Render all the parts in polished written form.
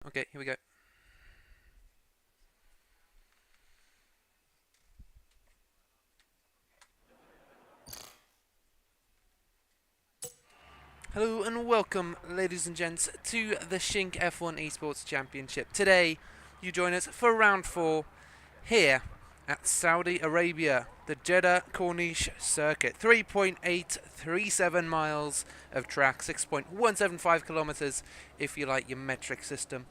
Okay, here we go. Hello and welcome, ladies and gents, to the Cinque F1 Esports Championship. Today, you join us for round 4 here at Saudi Arabia, the Jeddah Corniche Circuit. 3.837 miles of track, 6.175 kilometers if you like your metric system.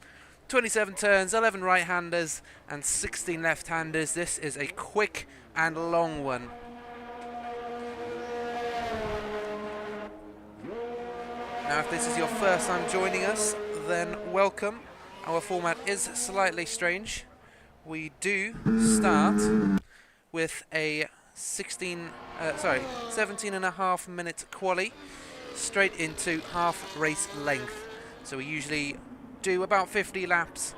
27 turns, 11 right-handers and 16 left-handers. This is a quick and long one. Now, if this is your first time joining us, then welcome. Our format is slightly strange. We do start with a 17.5 minute quali straight into half race length. So we usually do about 50 laps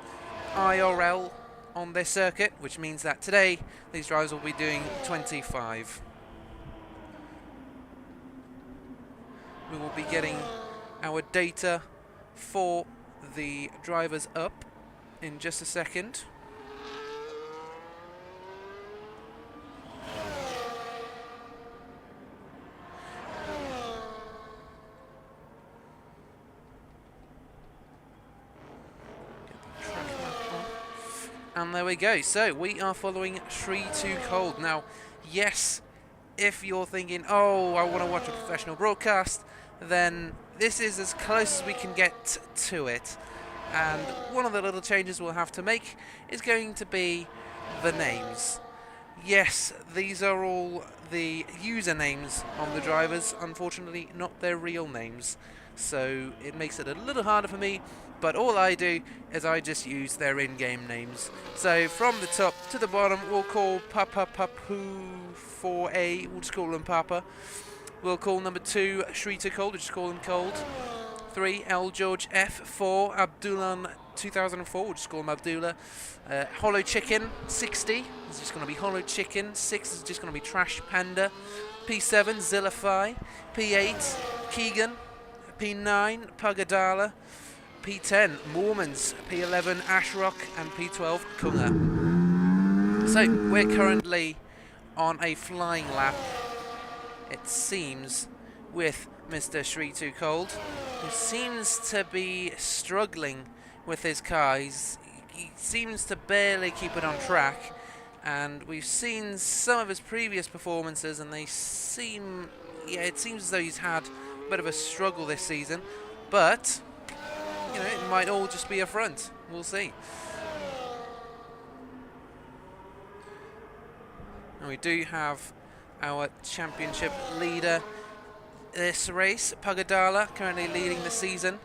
IRL on this circuit, which means that today these drivers will be doing 25. We will be getting our data for the drivers up in just a second. And there we go. So we are following Sri Too Cold. Now, yes, if you're thinking, oh, I want to watch a professional broadcast, then this is as close as we can get to it. And one of the little changes we'll have to make is going to be the names. Yes, these are all the usernames of the drivers, unfortunately not their real names. So it makes it a little harder for me, but all I do is I just use their in-game names. So from the top to the bottom, we'll call Papa Papu 4A, we'll just call him Papa. We'll call number 2 Shrita Cold, we'll just call him Cold. 3 L George F. 4 Abdullah 2004, we'll just call him Abdullah. Hollow Chicken 60 is just going to be Hollow Chicken. 6 is just going to be Trash Panda. P7 Zillify. P8 Keegan. P9 Pagadala. P10 Mormons. P11 Ashrock. And P12 Kunga. So we're currently on a flying lap, it seems, with Mr. Shri Too Cold, who seems to be struggling with his car. He seems to barely keep it on track, and we've seen some of his previous performances, and it seems as though he's had a bit of a struggle this season, but it might all just be a front. We'll see. And we do have our championship leader this race, Pagadala, currently leading the season,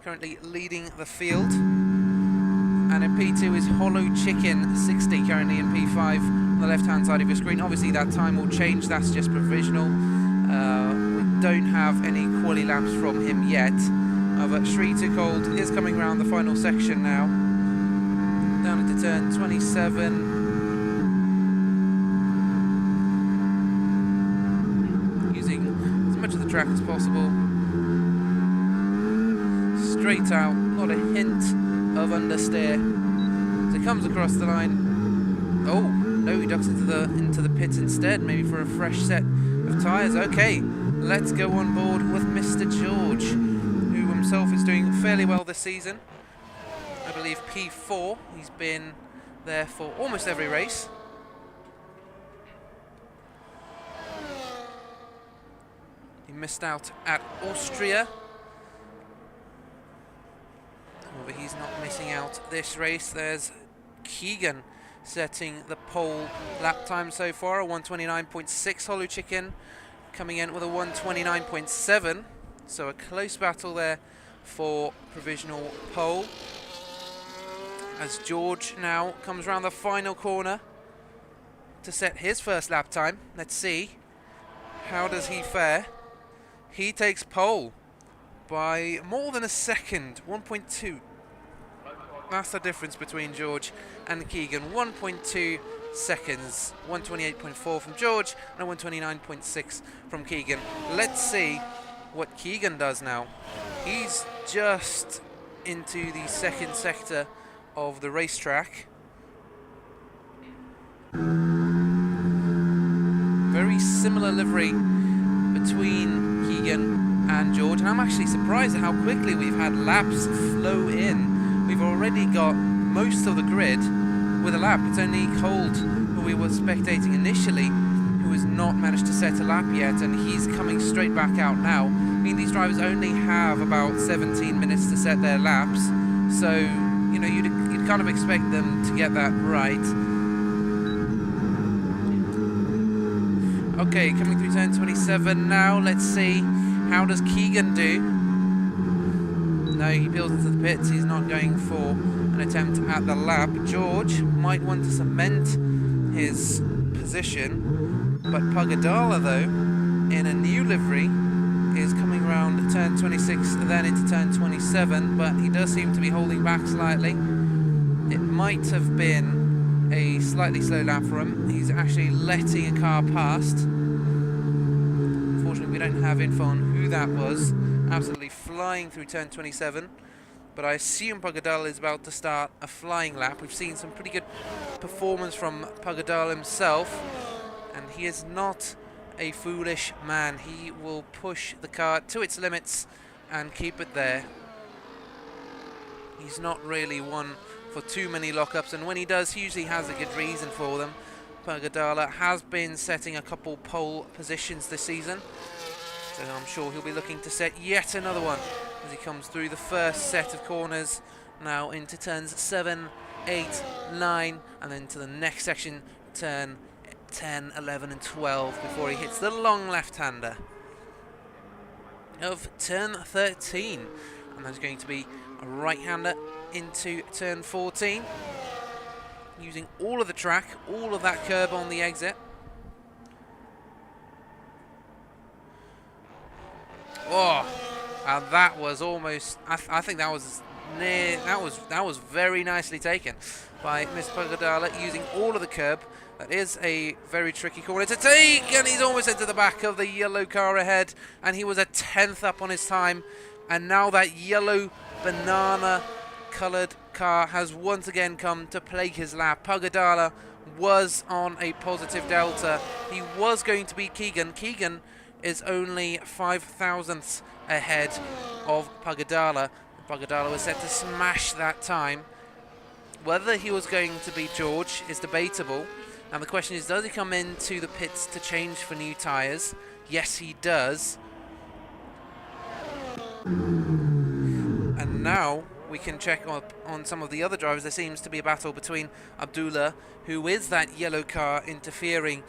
currently leading the field. And in P2 is Hollow Chicken 60, currently in P5 on the left-hand side of your screen. Obviously that time will change, that's just provisional. We don't have any quali laps from him yet. But Shri Too Cold is coming around the final section now. Down into turn 27. Much of the track as possible. Straight out, not a hint of understeer. As it comes across the line. Oh, no, he ducks into the pits instead, maybe for a fresh set of tyres. Okay, let's go on board with Mr. George, who himself is doing fairly well this season. I believe P4, he's been there for almost every race. Missed out at Austria, but he's not missing out this race. There's Keegan setting the pole lap time so far, a 129.6. Hollow Chicken coming in with a 129.7, so a close battle there for provisional pole, as George now comes around the final corner to set his first lap time. Let's see, how does he fare? He takes pole by more than a second, 1.2. That's the difference between George and Keegan, 1.2 seconds, 128.4 from George and 129.6 from Keegan. Let's see what Keegan does now. He's just into the second sector of the racetrack. Very similar livery between Keegan and George, and I'm actually surprised at how quickly we've had laps flow in. We've already got most of the grid with a lap. It's only Cold, who we were spectating initially, who has not managed to set a lap yet, and he's coming straight back out now. I mean, these drivers only have about 17 minutes to set their laps, so you know, you'd kind of expect them to get that right. Okay, coming through turn 27 now. Let's see, how does Keegan do? No, he peels into the pits. He's not going for an attempt at the lap. George might want to cement his position, but Pagadala, though, in a new livery, is coming around turn 26, then into turn 27, but he does seem to be holding back slightly. It might have been a slightly slow lap for him. He's actually letting a car past. Unfortunately, we don't have info on who that was. Absolutely flying through turn 27, but I assume Pagadala is about to start a flying lap. We've seen some pretty good performance from Pagadala himself, and he is not a foolish man. He will push the car to its limits and keep it there. He's not really one for too many lockups, and when he does, he usually has a good reason for them. Pagadala has been setting a couple pole positions this season, so I'm sure he'll be looking to set yet another one as he comes through the first set of corners, now into turns 7, 8, 9, and then to the next section, turn 10, 11 and 12, before he hits the long left-hander of turn 13, and there's going to be a right-hander into turn 14, using all of the track, all of that curb on the exit. Oh, and that was almost, I think that was near, that was very nicely taken by Mr. Pagadala, using all of the curb. That is a very tricky corner to take, and he's almost into the back of the yellow car ahead, and he was a 10th up on his time, and now that yellow banana coloured car has once again come to plague his lap. Pagadala was on a positive delta. He was going to beat Keegan. Keegan is only 5 thousandths ahead of Pagadala. Pagadala was set to smash that time. Whether he was going to beat George is debatable. And the question is, does he come into the pits to change for new tyres? Yes, he does. And now we can check up on some of the other drivers. There seems to be a battle between Abdullah, who is that yellow car interfering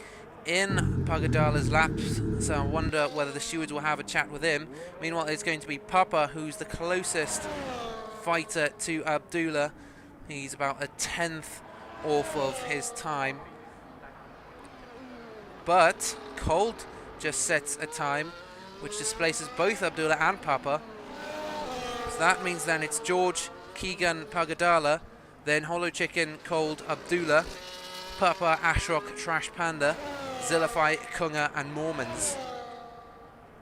in Pagadala's laps, so I wonder whether the stewards will have a chat with him. Meanwhile, it's going to be Papa, who's the closest fighter to Abdullah. He's about a 10th off of his time. But Cold just sets a time which displaces both Abdullah and Papa. So that means then it's George, Keegan, Pagadala, then Hollow Chicken, Cold, Abdullah, Papa, Ashrok, Trash Panda, Zillify, Kunga and Mormons.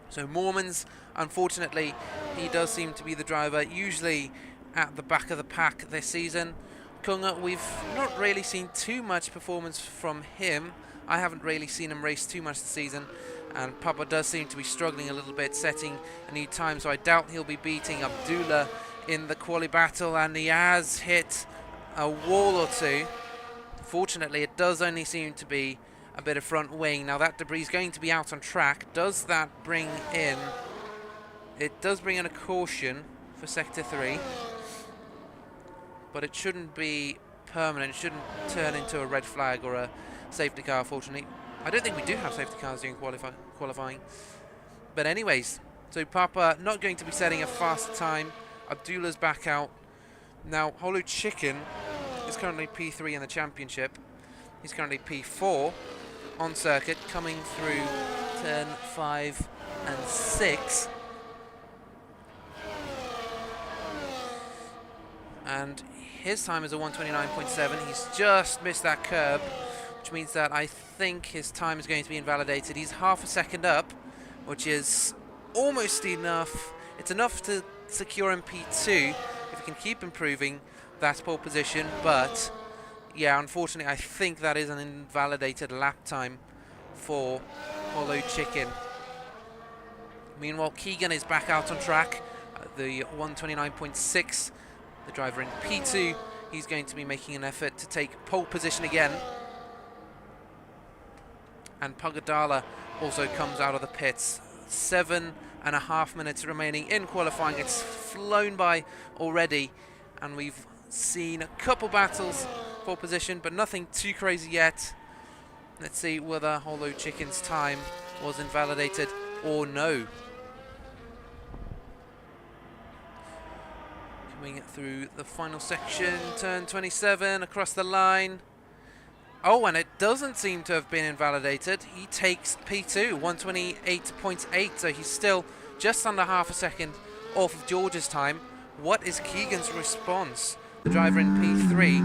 So Mormons, unfortunately, he does seem to be the driver usually at the back of the pack this season. Kunga, we've not really seen too much performance from him. I haven't really seen him race too much this season, and Papa does seem to be struggling a little bit, setting a new time, so I doubt he'll be beating Abdullah in the quali battle, and he has hit a wall or two. Fortunately, it does only seem to be a bit of front wing. Now that debris is going to be out on track. Does that bring in... It does bring in a caution for Sector 3, but it shouldn't be permanent. It shouldn't turn into a red flag or a safety car, fortunately. I don't think we do have safety cars during qualifying. But anyways, so Papa not going to be setting a fast time. Abdullah's back out. Now, Hollow Chicken is currently P3 in the championship. He's currently P4 on circuit, coming through turn 5 and 6. And his time is a 129.7. He's just missed that curb, which means that I think his time is going to be invalidated. He's half a second up, which is almost enough. It's enough to secure him P2. If he can keep improving that pole position. But yeah, unfortunately, I think that is an invalidated lap time for Hollow Chicken. Meanwhile, Keegan is back out on track at the 129.6. The driver in P2, he's going to be making an effort to take pole position again. And Pagadala also comes out of the pits. 7.5 minutes remaining in qualifying. It's flown by already, and we've seen a couple battles for position, but nothing too crazy yet. Let's see whether Hollow Chicken's time was invalidated or no. Coming through the final section, turn 27 across the line. Oh, and it doesn't seem to have been invalidated. He takes P2, 128.8, so he's still just under half a second off of George's time. What is Keegan's response? The driver in P3.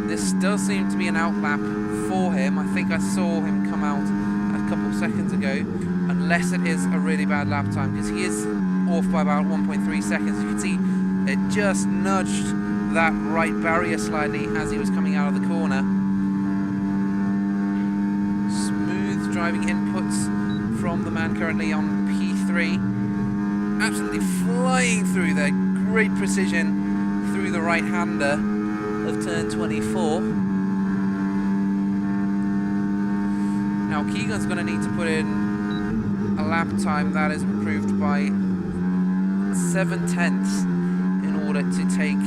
This does seem to be an outlap for him. I think I saw him come out a couple of seconds ago, unless it is a really bad lap time, because he is off by about 1.3 seconds. You can see it just nudged that right barrier slightly as he was coming out of the corner. Smooth driving inputs from the man currently on P3. Absolutely flying through there. Great precision through the right-hander of turn 24. Now Keegan's going to need to put in a lap time that is improved by 7/10 in order to take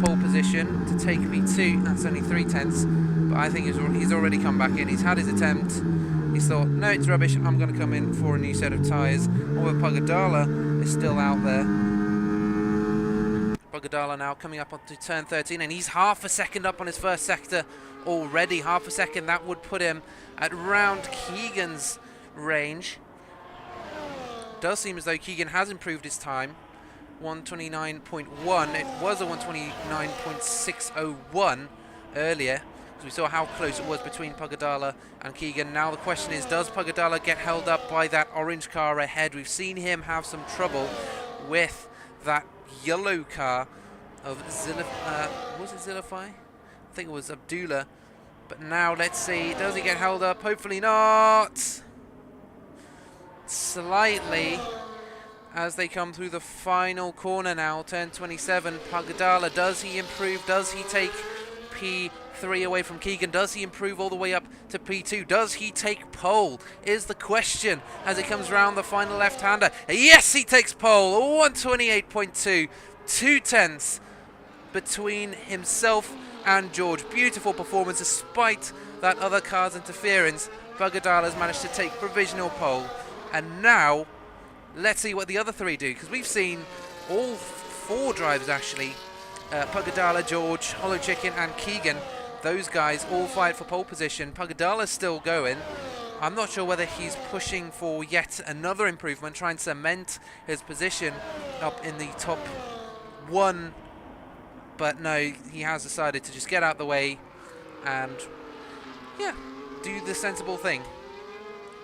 pole position. To take P2, that's only 3/10, but I think he's already come back in. He's had his attempt. He's thought, no, it's rubbish, I'm going to come in for a new set of tyres. Although Pagadala is still out there. Pagadala now coming up onto turn 13, and he's half a second up on his first sector already. Half a second, that would put him at around Keegan's range. Does seem as though Keegan has improved his time. 129.1. It was a 129.601 earlier, because we saw how close it was between Pagadala and Keegan. Now the question is, does Pagadala get held up by that orange car ahead? We've seen him have some trouble with that yellow car of was it Zilify? I think it was Abdullah. But now let's see, does he get held up? Hopefully not. Slightly, as they come through the final corner now, turn 27. Pagadala, does he improve? Does he take P3 away from Keegan? Does he improve all the way up to P2? Does he take pole? Is the question as it comes round the final left-hander. Yes, he takes pole. 128.2, 2/10 between himself and George. Beautiful performance despite that other car's interference. Pagadala has managed to take provisional pole. And now let's see what the other three do, because we've seen all four drivers actually, Pagadala, George, Hollow Chicken and Keegan, those guys all fight for pole position. Pagadala's still going. I'm not sure whether he's pushing for yet another improvement, trying to cement his position up in the top one, but no, he has decided to just get out the way and yeah, do the sensible thing.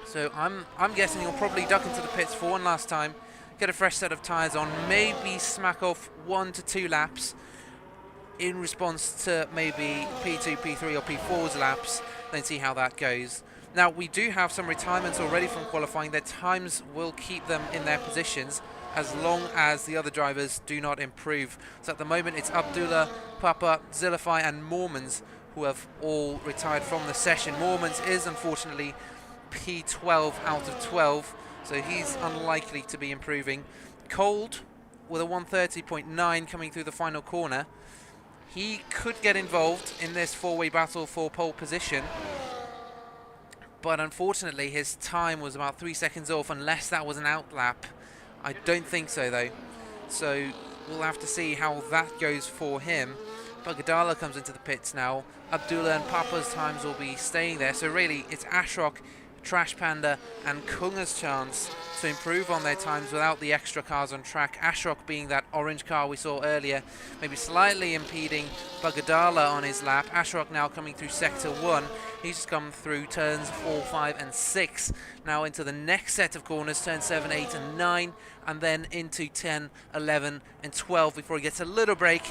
So I'm guessing he'll probably duck into the pits for one last time, get a fresh set of tyres on, maybe smack off 1 to 2 laps in response to maybe P2, P3 or P4's laps, then see how that goes. Now we do have some retirements already from qualifying. Their times will keep them in their positions as long as the other drivers do not improve. So at the moment it's Abdullah, Papa, Zilify and Mormons who have all retired from the session. Mormons is unfortunately P12 out of 12, so he's unlikely to be improving. Cold with a 130.9 coming through the final corner. He could get involved in this four-way battle for pole position, but unfortunately his time was about 3 seconds off, unless that was an outlap. I don't think so though, so we'll have to see how that goes for him. Pagadala comes into the pits now. Abdullah and Papa's times will be staying there, so really it's Ashrok Trash Panda and Kunga's chance to improve on their times without the extra cars on track. Ashrok being that orange car we saw earlier, maybe slightly impeding Bagadala on his lap. Ashrok now coming through sector 1. He's just come through turns 4, 5 and 6. Now into the next set of corners, turns 7, 8 and 9, and then into 10, 11 and 12 before he gets a little break.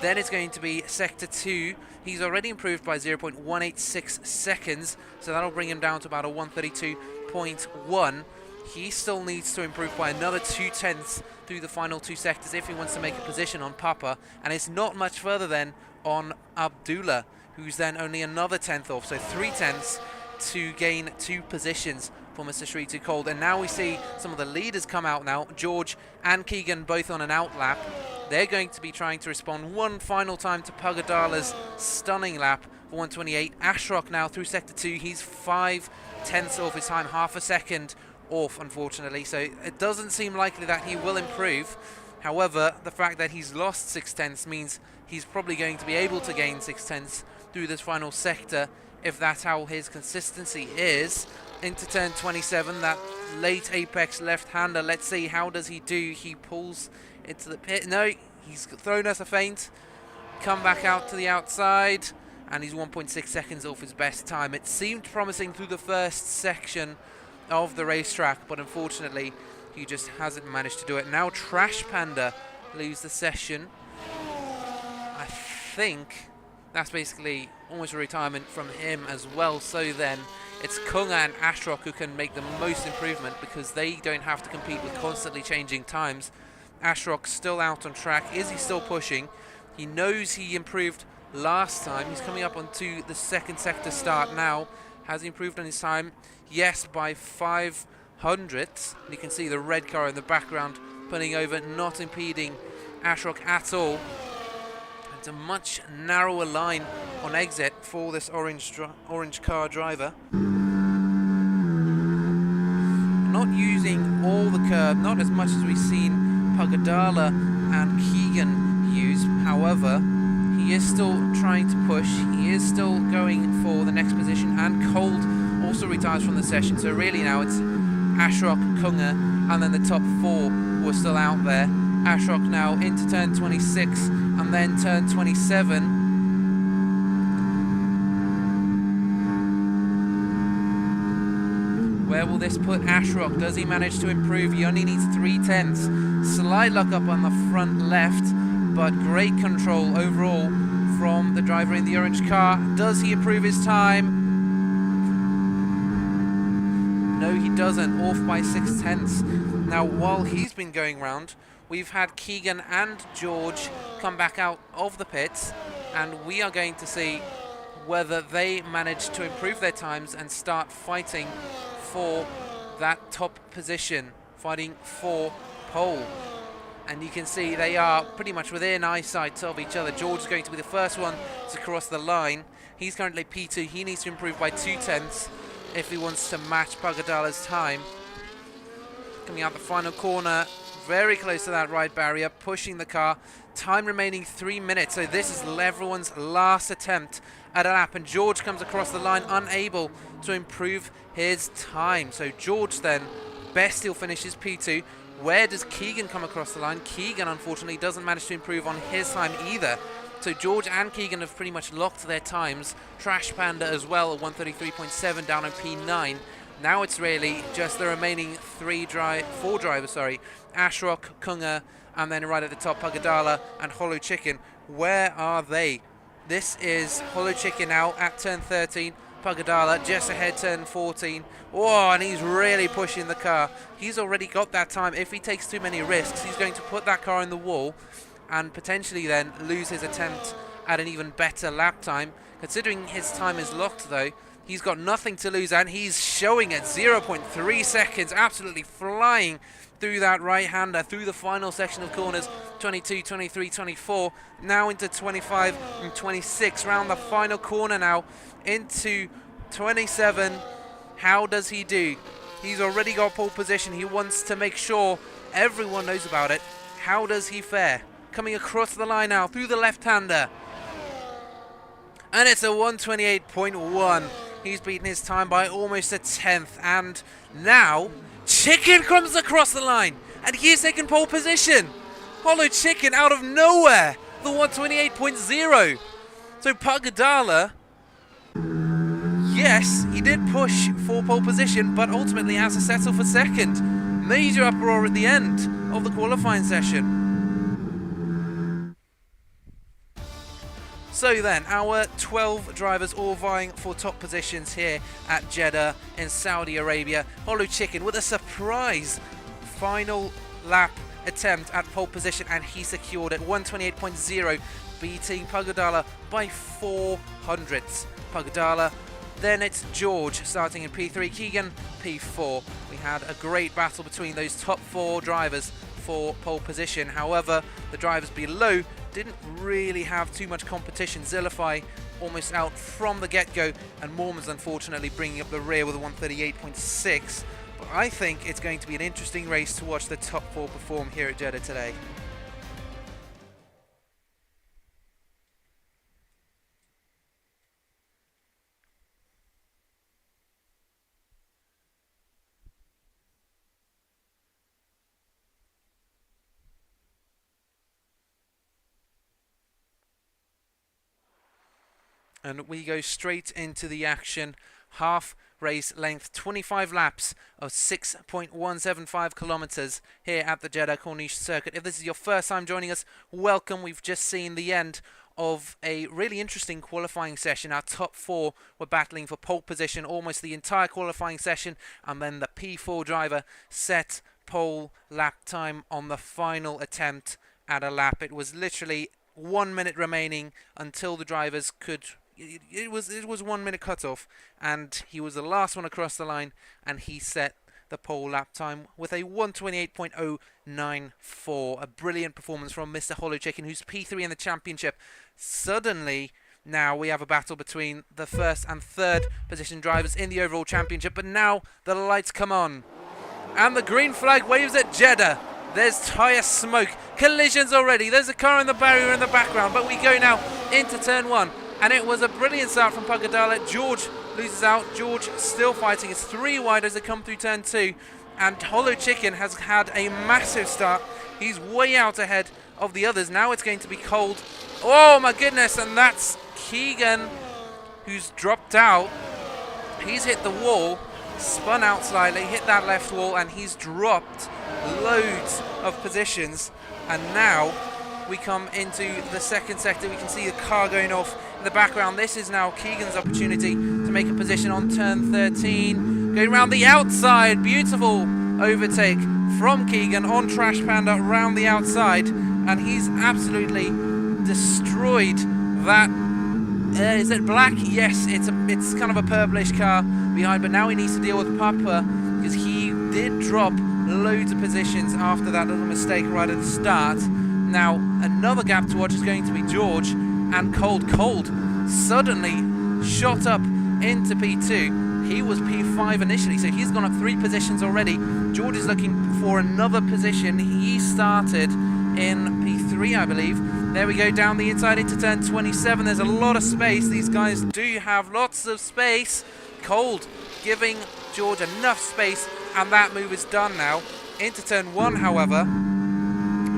Then it's going to be sector 2. He's already improved by 0.186 seconds, so that'll bring him down to about a 132.1. He still needs to improve by another 2/10 through the final 2 sectors if he wants to make a position on Papa, and it's not much further then on Abdullah, who's then only another 10th off, so 3/10 to gain 2 positions for Mr. Shree Too Cold. And now we see some of the leaders come out now. George and Keegan both on an out lap. They're going to be trying to respond one final time to Pagadala's stunning lap for 128. Ashrok now through sector 2. He's 5/10 off his time, half a second off, unfortunately. So it doesn't seem likely that he will improve. However, the fact that he's lost 6/10 means he's probably going to be able to gain 6/10 through this final sector if that's how his consistency is. Into turn 27, that late apex left-hander. Let's see, how does he do? He pulls into the pit. No, he's thrown us a feint. Come back out to the outside, and he's 1.6 seconds off his best time. It seemed promising through the first section of the racetrack, but unfortunately he just hasn't managed to do it. Now Trash Panda leaves the session. I think that's basically almost a retirement from him as well. So then it's Kunga and Ashrok who can make the most improvement, because they don't have to compete with constantly changing times. Ashrok's still out on track. Is he still pushing? He knows he improved last time. He's coming up onto the second sector start now. Has he improved on his time? Yes, by 500ths. You can see the red car in the background pulling over, not impeding Ashrok at all. It's a much narrower line on exit for this orange car driver. Not using all the curb, not as much as we've seen Pagadala and Keegan use. However, he is still trying to push. He is still going for the next position, and Cold also retires from the session. So really now it's Ashrok, Kunga, and then the top 4 who are still out there. Ashrok now into turn 26 and then turn 27. Where will this put Ashrok? Does he manage to improve? He only needs 3/10. Slight luck up on the front left, but great control overall from the driver in the orange car. Does he improve his time? No, he doesn't. Off by 6/10. Now, while he's been going round, we've had Keegan and George come back out of the pits, and we are going to see whether they manage to improve their times and start fighting for that top position, fighting for pole. And you can see they are pretty much within eyesight of each other. George is going to be the first one to cross the line. He's currently P2. He needs to improve by 2/10 if he wants to match Pagadala's time. Coming out the final corner, very close to that right barrier, pushing the car. Time remaining 3 minutes, so this is everyone's last attempt at a lap, and George comes across the line unable to improve his time. So George then, best he'll finish his P2. Where does Keegan come across the line? Keegan unfortunately doesn't manage to improve on his time either. So George and Keegan have pretty much locked their times. Trash Panda as well at 133.7 down on P9. Now it's really just the remaining four drivers, Ashrok, Kunga, and then right at the top, Pagadala and Hollow Chicken. Where are they? This is Hollow Chicken now at turn 13. Pagadala just ahead, turn 14. Oh, and he's really pushing the car. He's already got that time. If he takes too many risks, he's going to put that car in the wall and potentially then lose his attempt at an even better lap time. Considering his time is locked though, he's got nothing to lose, and he's showing at 0.3 seconds, absolutely flying through that right-hander, through the final section of corners, 22, 23, 24, now into 25 and 26, round the final corner now, into 27. How does he do? He's already got pole position. He wants to make sure everyone knows about it. How does he fare? Coming across the line now, through the left-hander. And it's a 128.1. He's beaten his time by almost a tenth. And now, Chicken comes across the line. And he's taken pole position. Hollow Chicken out of nowhere. The 128.0. So Pagadala, yes, he did push for pole position, but ultimately has to settle for second. Major uproar at the end of the qualifying session. So then, our 12 drivers all vying for top positions here at Jeddah in Saudi Arabia. Hollow Chicken with a surprise final lap attempt at pole position, and he secured it. 128.0, beating Pagadala by 4 hundredths. Pagadala, then it's George starting in P3, Keegan P4. We had a great battle between those top 4 drivers for pole position. However, the drivers below didn't really have too much competition. Zillify almost out from the get-go, and Mormons unfortunately bringing up the rear with a 138.6. But I think it's going to be an interesting race to watch the top 4 perform here at Jeddah today. And we go straight into the action. Half race length, 25 laps of 6.175 kilometers here at the Jeddah Corniche circuit. If this is your first time joining us, welcome. We've just seen the end of a really interesting qualifying session. Our top 4 were battling for pole position almost the entire qualifying session, and then the P4 driver set pole lap time on the final attempt at a lap. It was literally 1 minute remaining until the drivers could... It was 1 minute cutoff, and he was the last one across the line, and he set the pole lap time with a 128.094. A brilliant performance from Mr. Hollow Chicken, who's P3 in the championship. Suddenly, now we have a battle between the first and third position drivers in the overall championship, but now the lights come on, and the green flag waves at Jeddah. There's tyre smoke, collisions already. There's a car in the barrier in the background, but we go now into turn 1. And it was a brilliant start from Pagadala. George loses out. George still fighting. It's 3 wide as they come through turn 2. And Hollow Chicken has had a massive start. He's way out ahead of the others. Now it's going to be cold. Oh my goodness. And that's Keegan, who's dropped out. He's hit the wall, spun out slightly, hit that left wall, and he's dropped loads of positions. And now we come into the second sector. We can see the car going off in the background. This is now Keegan's opportunity to make a position on turn 13. Going around the outside. Beautiful overtake from Keegan on Trash Panda around the outside. And he's absolutely destroyed that. Is it black? Yes, it's kind of a purplish car behind. But now he needs to deal with Papa, because he did drop loads of positions after that little mistake right at the start. Now, another gap to watch is going to be George, and Cold suddenly shot up into P2. He was P5 initially, so he's gone up 3 positions already. George is looking for another position. He started in P3, I believe. There we go, down the inside into turn 27. There's a lot of space. These guys do have lots of space. Cold giving George enough space, and that move is done now. Into turn 1, however,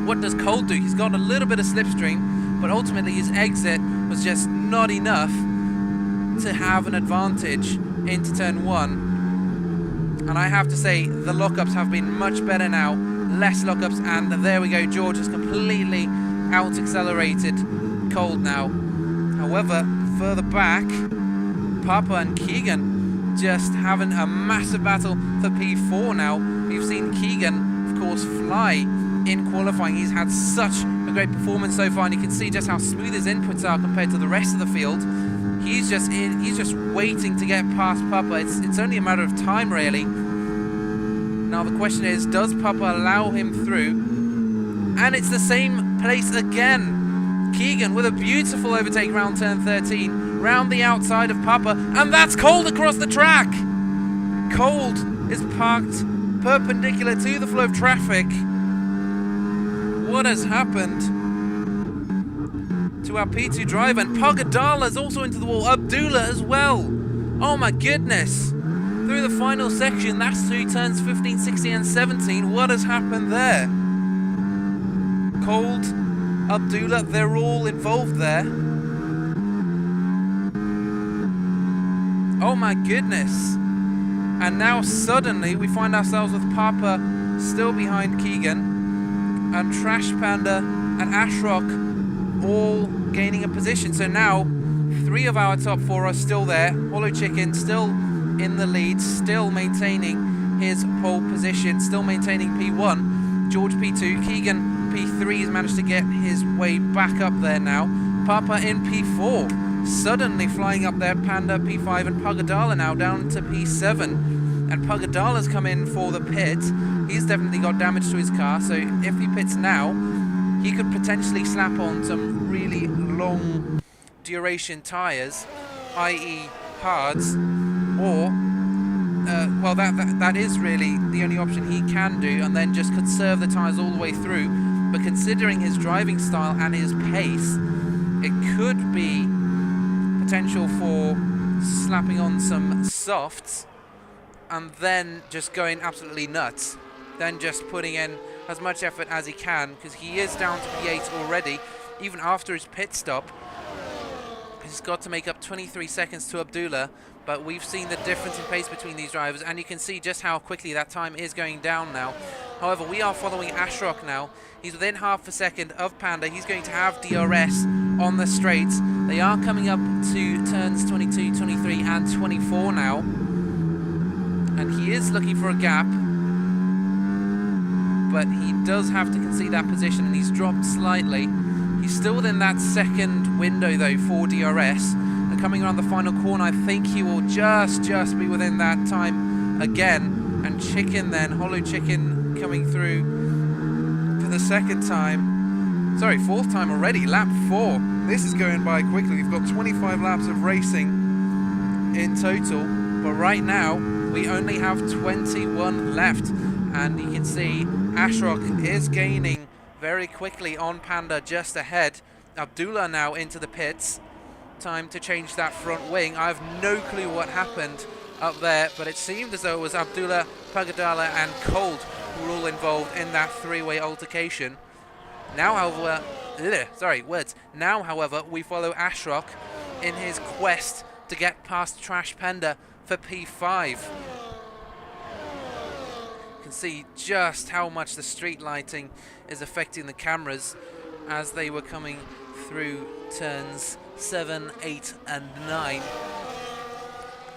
what does Cold do? He's got a little bit of slipstream, but ultimately his exit was just not enough to have an advantage into turn 1. And I have to say, the lockups have been much better now. Less lockups, and there we go. George has completely out-accelerated Cold now. However, further back, Papa and Keegan just having a massive battle for P4 now. We've seen Keegan, of course, fly in qualifying. He's had such a great performance so far, and you can see just how smooth his inputs are compared to the rest of the field. He's just waiting to get past Papa. It's only a matter of time, really. Now the question is, does Papa allow him through? And it's the same place again. Keegan with a beautiful overtake round turn 13, round the outside of Papa, and that's Cold across the track. Cold is parked perpendicular to the flow of traffic. What has happened to our P2 driver? And Pagadala is also into the wall. Abdullah as well. Oh my goodness! Through the final section, that's through turns 15, 16 and 17. What has happened there? Cold, Abdullah, they're all involved there. Oh my goodness. And now suddenly we find ourselves with Papa still behind Keegan, and Trash Panda and Ashrock all gaining a position. So now 3 of our top 4 are still there. Hollow Chicken still in the lead, still maintaining his pole position, still maintaining P1. George P2, Keegan P3 has managed to get his way back up there now. Papa in P4. Suddenly flying up there, Panda P5 and Pagadala now down to P7. And Pagadala's come in for the pit. He's definitely got damage to his car, so if he pits now, he could potentially slap on some really long duration tyres, i.e. hards, or well, that is really the only option he can do, and then just conserve the tyres all the way through. But considering his driving style and his pace, it could be potential for slapping on some softs and then just going absolutely nuts, then just putting in as much effort as he can, because he is down to P8 already, even after his pit stop. He's got to make up 23 seconds to Abdullah, but we've seen the difference in pace between these drivers, and you can see just how quickly that time is going down now. However, we are following Ashrock now. He's within half a second of Panda. He's going to have DRS on the straights. They are coming up to turns 22, 23 and 24 now. And he is looking for a gap, but he does have to concede that position, and he's dropped slightly. He's still within that second window though for DRS. And coming around the final corner, I think he will just be within that time again. And Chicken then, Hollow Chicken coming through for the second time. Sorry, 4th time already, lap 4. This is going by quickly. We've got 25 laps of racing in total, but right now we only have 21 left. And you can see Ashrock is gaining very quickly on Panda just ahead. Abdullah now into the pits. Time to change that front wing. I have no clue what happened up there, but it seemed as though it was Abdullah, Pagadala and Cold who were all involved in that 3-way altercation. Now, however, Now, however, we follow Ashrock in his quest to get past Trash Panda for P5. You can see just how much the street lighting is affecting the cameras as they were coming through turns 7, 8 and 9.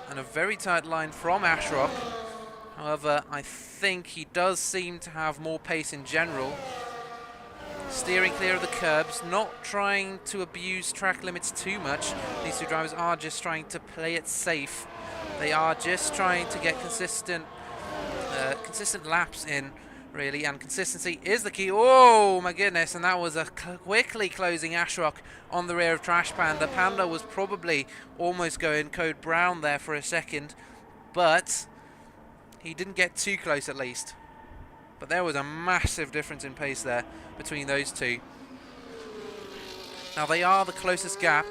And a very tight line from Ashrock. However, I think he does seem to have more pace in general. Steering clear of the curbs, not trying to abuse track limits too much. These two drivers are just trying to play it safe. They are just trying to get consistent laps in, really, and consistency is the key. Oh my goodness, and that was a quickly closing Ashrock on the rear of Trash Panda. Panda was probably almost going code brown there for a second, but he didn't get too close at least. But there was a massive difference in pace there between those two. Now they are the closest gap,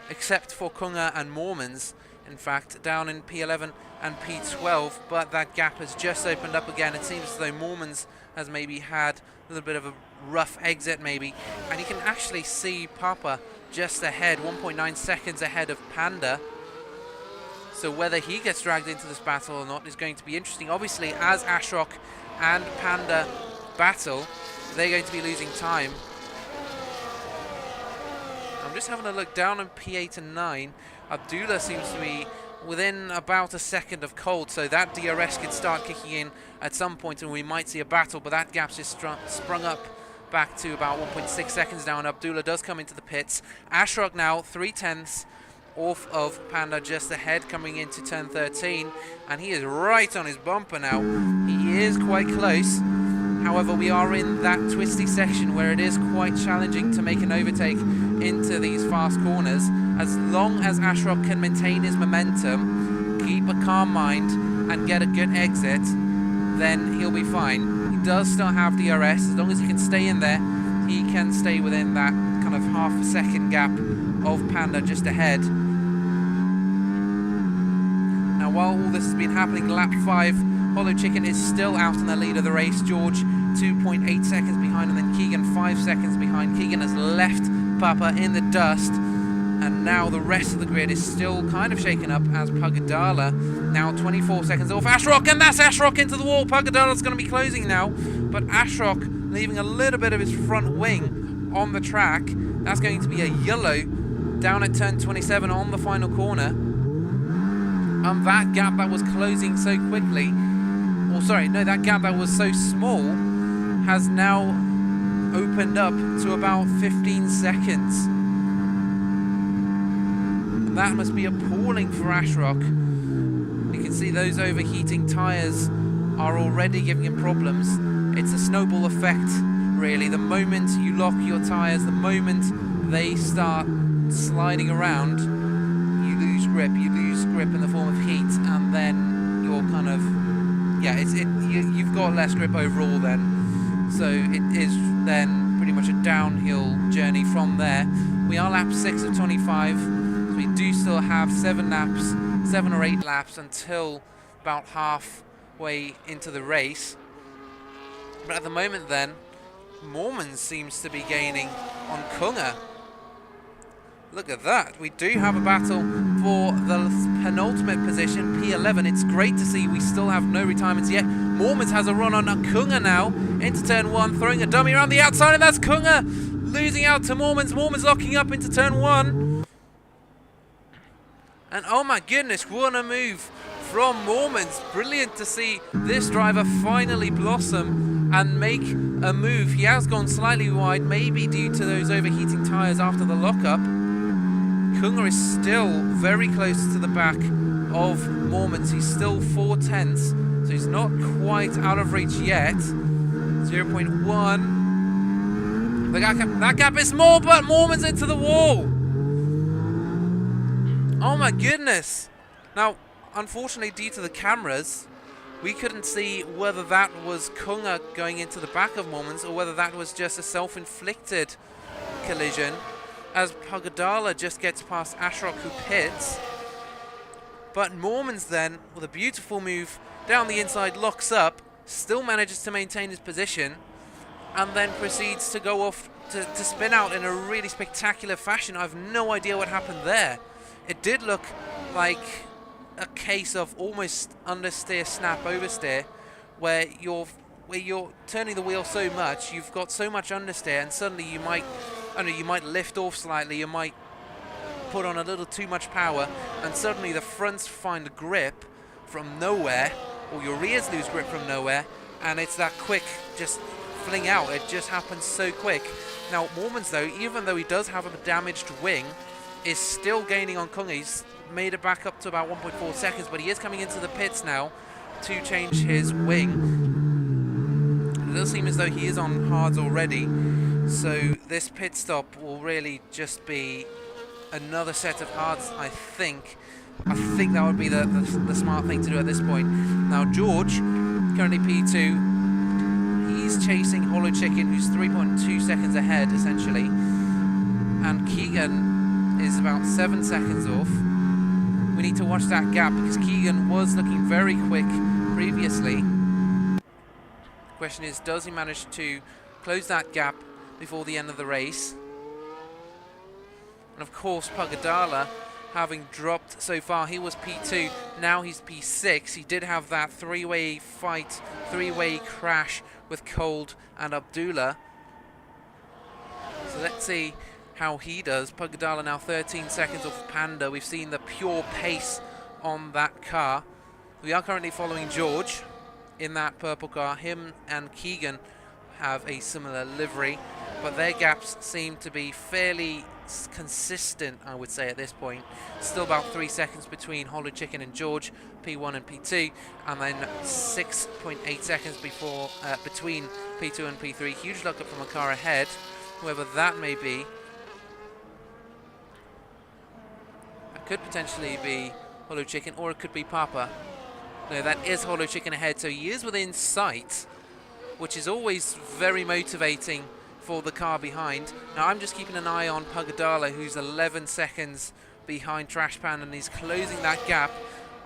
except for Kunga and Mormons, in fact, down in P11 and P12, but that gap has just opened up again. It seems as though Mormons has maybe had a little bit of a rough exit maybe, and you can actually see Papa just ahead, 1.9 seconds ahead of Panda. So whether he gets dragged into this battle or not is going to be interesting. Obviously, as Ashrock and Panda battle, they're going to be losing time. I'm just having a look down on P8 and 9. Abdullah seems to be within about a second of Cold, so that DRS could start kicking in at some point and we might see a battle, but that gap's just sprung up back to about 1.6 seconds now, and Abdullah does come into the pits. Ashrock now 3/10 off of Panda just ahead coming into turn 13, and he is right on his bumper now. He is quite close. However, we are in that twisty section where it is quite challenging to make an overtake into these fast corners. As long as Ashrock can maintain his momentum, keep a calm mind and get a good exit, then he'll be fine. He does still have DRS. As long as he can stay in there, he can stay within that kind of half a second gap of Panda just ahead. while all this has been happening, lap 5, Hollow Chicken is still out in the lead of the race. George 2.8 seconds behind, and then Keegan 5 seconds behind. Keegan has left Papa in the dust, and now the rest of the grid is still kind of shaken up as Pagadala now 24 seconds off Ashrock, and that's Ashrock into the wall. Pagadala's going to be closing now, but Ashrock leaving a little bit of his front wing on the track. That's going to be a yellow down at turn 27 on the final corner. And that gap that was closing so quickly, or sorry, no, that gap that was so small has now opened up to about 15 seconds. And that must be appalling for Ashrock. You can see those overheating tyres are already giving him problems. It's a snowball effect, really. The moment you lock your tyres, the moment they start sliding around, you lose grip in the form of heat, and then you're kind of, yeah, you've got less grip overall then. So it is then pretty much a downhill journey from there. We are lap 6 of 25, so we do still have 7 or 8 laps until about halfway into the race. But at the moment then, Mormons seems to be gaining on Kunga. Look at that. We do have a battle for the penultimate position, P11. It's great to see we still have no retirements yet. Mormons has a run on Kunga now into turn 1, throwing a dummy around the outside, and that's Kunga losing out to Mormons. Mormons locking up into turn 1. And oh my goodness, what a move from Mormons. Brilliant to see this driver finally blossom and make a move. He has gone slightly wide, maybe due to those overheating tyres after the lockup. Kunga is still very close to the back of Mormons. He's still 4/10, so he's not quite out of reach yet. 0.1. That gap is small, but Mormons into the wall. Oh my goodness. Now, unfortunately, due to the cameras, we couldn't see whether that was Kunga going into the back of Mormons or whether that was just a self-inflicted collision, as Pagadala just gets past Ashrock, who pits. But Mormons then, with a beautiful move down the inside, locks up, still manages to maintain his position, and then proceeds to go off to spin out in a really spectacular fashion. I have no idea what happened there. It did look like a case of almost understeer, snap, oversteer, where you're turning the wheel so much, you've got so much understeer, and suddenly you might lift off slightly, you might put on a little too much power, and suddenly the fronts find grip from nowhere, or your rears lose grip from nowhere, and it's that quick just fling out. It just happens so quick. Now Mormons, though, even though he does have a damaged wing, is still gaining on Kunga. He's made it back up to about 1.4 seconds, but he is coming into the pits now to change his wing. It does seem as though he is on hards already, so this pit stop will really just be another set of hards, I think. I think that would be the smart thing to do at this point. Now George, currently P2, he's chasing Hollow Chicken, who's 3.2 seconds ahead, essentially. And Keegan is about 7 seconds off. We need to watch that gap because Keegan was looking very quick previously. The question is, does he manage to close that gap before the end of the race? And of course, Pagadala, having dropped so far, he was P2, now he's P6. He did have that three-way fight, three-way crash with Cold and Abdullah. So let's see how he does. Pagadala now 13 seconds off Panda. We've seen the pure pace on that car. We are currently following George in that purple car. Him and Keegan have a similar livery, but their gaps seem to be fairly consistent, I would say, at this point. Still about 3 seconds between Hollow Chicken and George, P1 and P2, and then 6.8 seconds between P2 and P3. Huge lockup from a car ahead, whoever that may be. Could potentially be Hollow Chicken, or it could be Papa. No, that is Hollow Chicken ahead, so he is within sight, which is always very motivating for the car behind. Now I'm just keeping an eye on Pagadala, who's 11 seconds behind Trash Pan, and he's closing that gap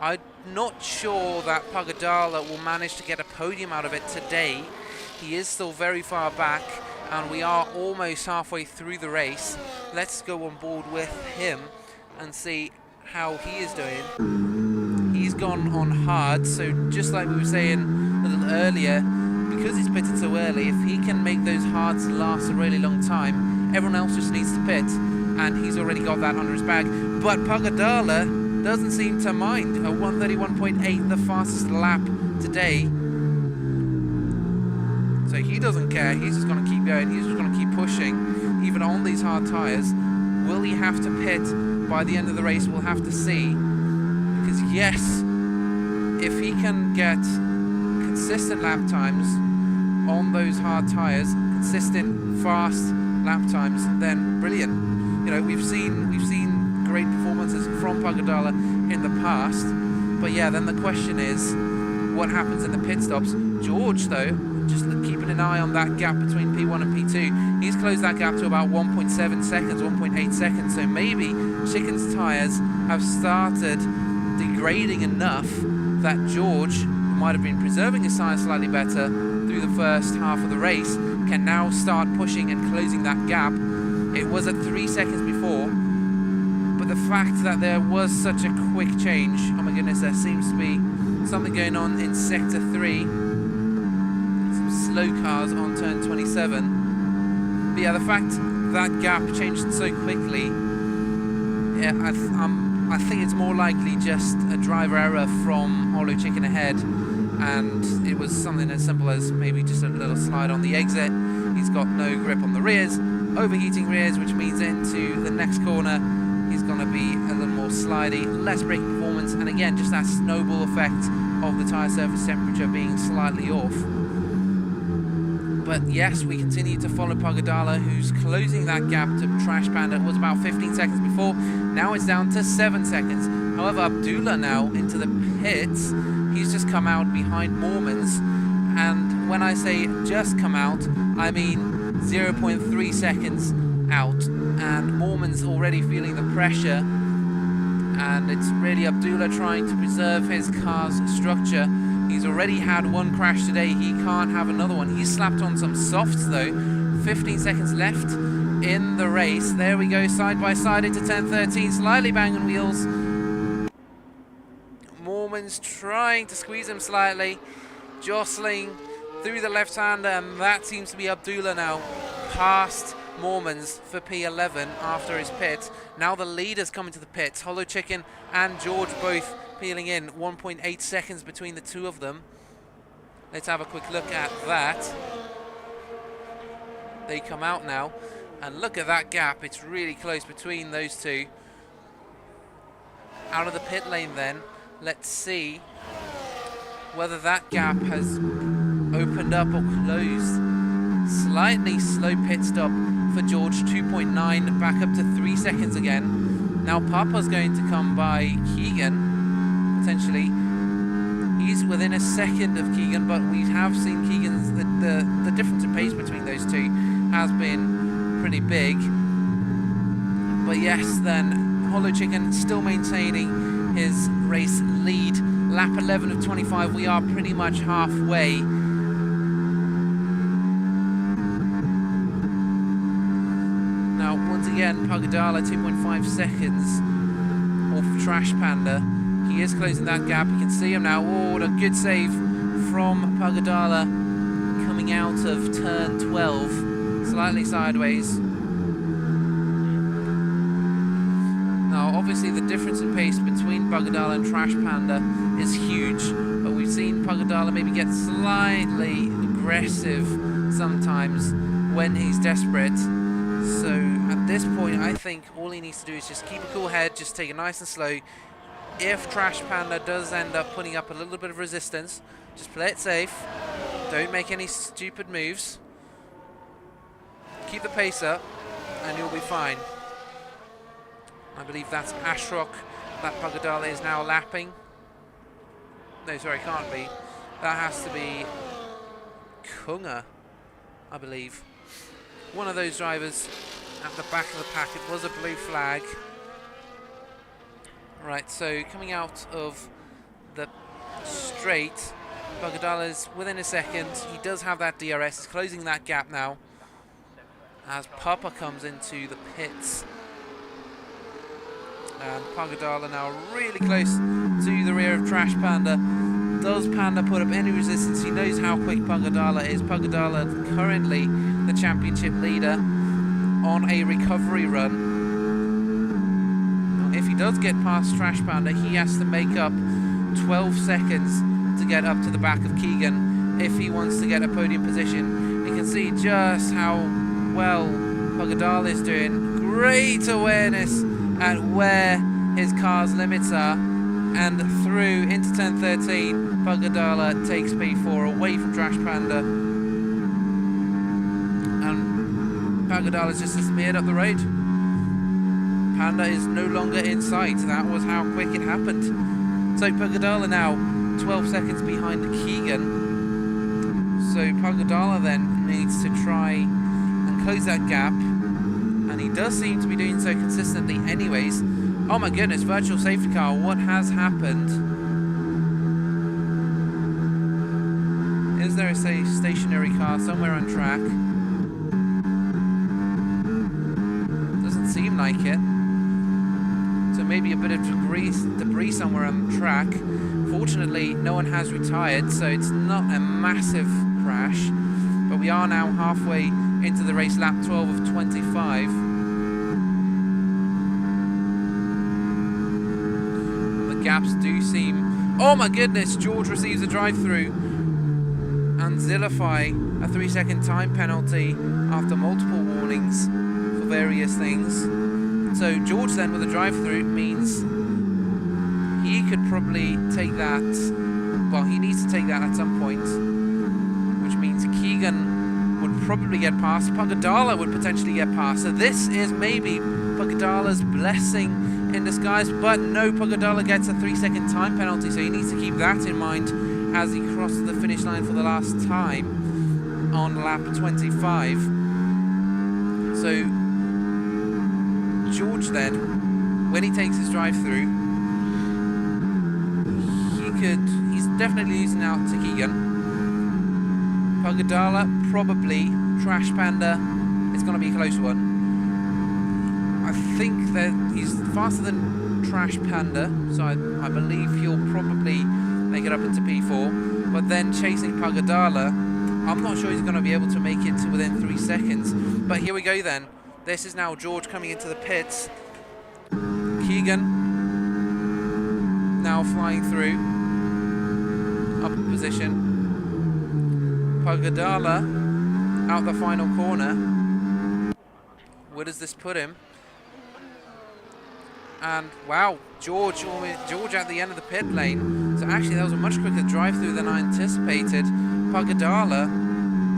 I'm not sure that Pagadala will manage to get a podium out of it today. He is still very far back, and we are almost halfway through the race. Let's go on board with him and see how he is doing. He's gone on hard, so just like we were saying a little earlier, because he's pitted so early, if he can make those hards last a really long time, everyone else just needs to pit, and he's already got that under his bag. But Pagadala doesn't seem to mind. A 131.8, the fastest lap today. So he doesn't care. He's just going to keep going. He's just going to keep pushing, even on these hard tyres. Will he have to pit by the end of the race? We'll have to see. Because yes, if he can get consistent lap times on those hard tyres, consistent fast lap times, then brilliant. You know, we've seen great performances from Pagadala in the past, but yeah, then the question is what happens in the pit stops. George, though, just keeping an eye on that gap between P1 and P2. He's closed that gap to about 1.7 seconds, 1.8 seconds, so maybe Chicken's tyres have started degrading enough that George, who might have been preserving his tyres slightly better through the first half of the race, can now start pushing and closing that gap. It was at 3 seconds before, but the fact that there was such a quick change, oh my goodness, there seems to be something going on in Sector 3. Some slow cars on turn 27. But yeah, the fact that gap changed so quickly, yeah, I think it's more likely just a driver error from Hollow Chicken ahead, and it was something as simple as maybe just a little slide on the exit. He's got no grip on the rears, overheating rears, which means into the next corner he's going to be a little more slidey, less braking performance, and again just that snowball effect of the tyre surface temperature being slightly off. But yes, we continue to follow Pagadala, who's closing that gap to Trash Panda. It was about 15 seconds before, now it's down to 7 seconds. However, Abdullah now into the pits. He's just come out behind Mormons, and when I say just come out, I mean 0.3 seconds out, and Mormon's already feeling the pressure, and it's really Abdullah trying to preserve his car's structure. He's already had one crash today, he can't have another one. He's slapped on some softs though. 15 seconds left in the race. There we go, side by side into turn 13, slightly banging wheels. Mormon's trying to squeeze him slightly, jostling through the left-hander, and that seems to be Abdullah now, past Mormons for P11 after his pit. Now the leaders coming to the pits, Hollow Chicken and George both peeling in, 1.8 seconds between the two of them. Let's have a quick look at that. They come out now, and look at that gap, it's really close between those two. Out of the pit lane then, let's see whether that gap has opened up or closed. Slightly slow pit stop for George, 2.9, back up to 3 seconds again. Now Papa's going to come by Keegan, potentially. He's within a second of Keegan, but we have seen Keegan's, the difference in pace between those two has been pretty big. But yes, then Hollow Chicken still maintaining his race lead. Lap 11 of 25, we are pretty much halfway. Now, once again, Pagadala 2.5 seconds off Trash Panda. He is closing that gap. You can see him now. Oh, what a good save from Pagadala coming out of turn 12, slightly sideways. Now, obviously, the difference in pace between Pagadala and Trash Panda is huge, but we've seen Pagadala maybe get slightly aggressive sometimes when he's desperate. So at this point, I think all he needs to do is just keep a cool head, just take it nice and slow. If Trash Panda does end up putting up a little bit of resistance, just play it safe. Don't make any stupid moves. Keep the pace up, and you'll be fine. I believe that's Ashrock that Pagadala is now lapping. No, sorry, can't be. That has to be Kunga, I believe. One of those drivers at the back of the pack. It was a blue flag. Right, so coming out of the straight. Pagadala's within a second. He does have that DRS. He's closing that gap now as Papa comes into the pits. And Pagadala now really close to the rear of Trash Panda. Does Panda put up any resistance? He knows how quick Pagadala is. Pagadala currently the championship leader on a recovery run. If he does get past Trash Panda, he has to make up 12 seconds to get up to the back of Keegan if he wants to get a podium position. You can see just how well Pagadala is doing. Great awareness at where his car's limits are, and through into turn 13, Pagadala takes P4 away from Trash Panda, and Pagadala's just disappeared up the road. Panda is no longer in sight. That was how quick it happened. So Pagadala now 12 seconds behind Keegan. So Pagadala then needs to try and close that gap, and he does seem to be doing so consistently anyways. Oh my goodness, virtual safety car, what has happened? Is there a stationary car somewhere on track? Doesn't seem like it. So maybe a bit of debris somewhere on the track. Fortunately, no one has retired, so it's not a massive crash. But we are now halfway into the race, lap 12 of 25. The gaps do seem... Oh my goodness, George receives a drive-through. And Zillify a 3-second time penalty after multiple warnings for various things. So George then with a drive-through means he could probably take that, well, he needs to take that at some point, which means Keegan would probably get past, Pagadala would potentially get past. So this is maybe Pagadala's blessing in disguise, but no, Pagadala gets a 3-second time penalty, so he needs to keep that in mind as he crosses the finish line for the last time on lap 25. So George then, when he takes his drive-through, he's definitely losing out to Keegan. Pagadala, probably. Trash Panda, it's going to be a close one. I think that he's faster than Trash Panda, so I believe he'll probably make it up into P4. But then chasing Pagadala, I'm not sure he's going to be able to make it to within 3 seconds. But here we go then. This is now George coming into the pits. Keegan now flying through. Up position. Pagadala out the final corner. Where does this put him? And wow, George at the end of the pit lane. So actually that was a much quicker drive through than I anticipated. Pagadala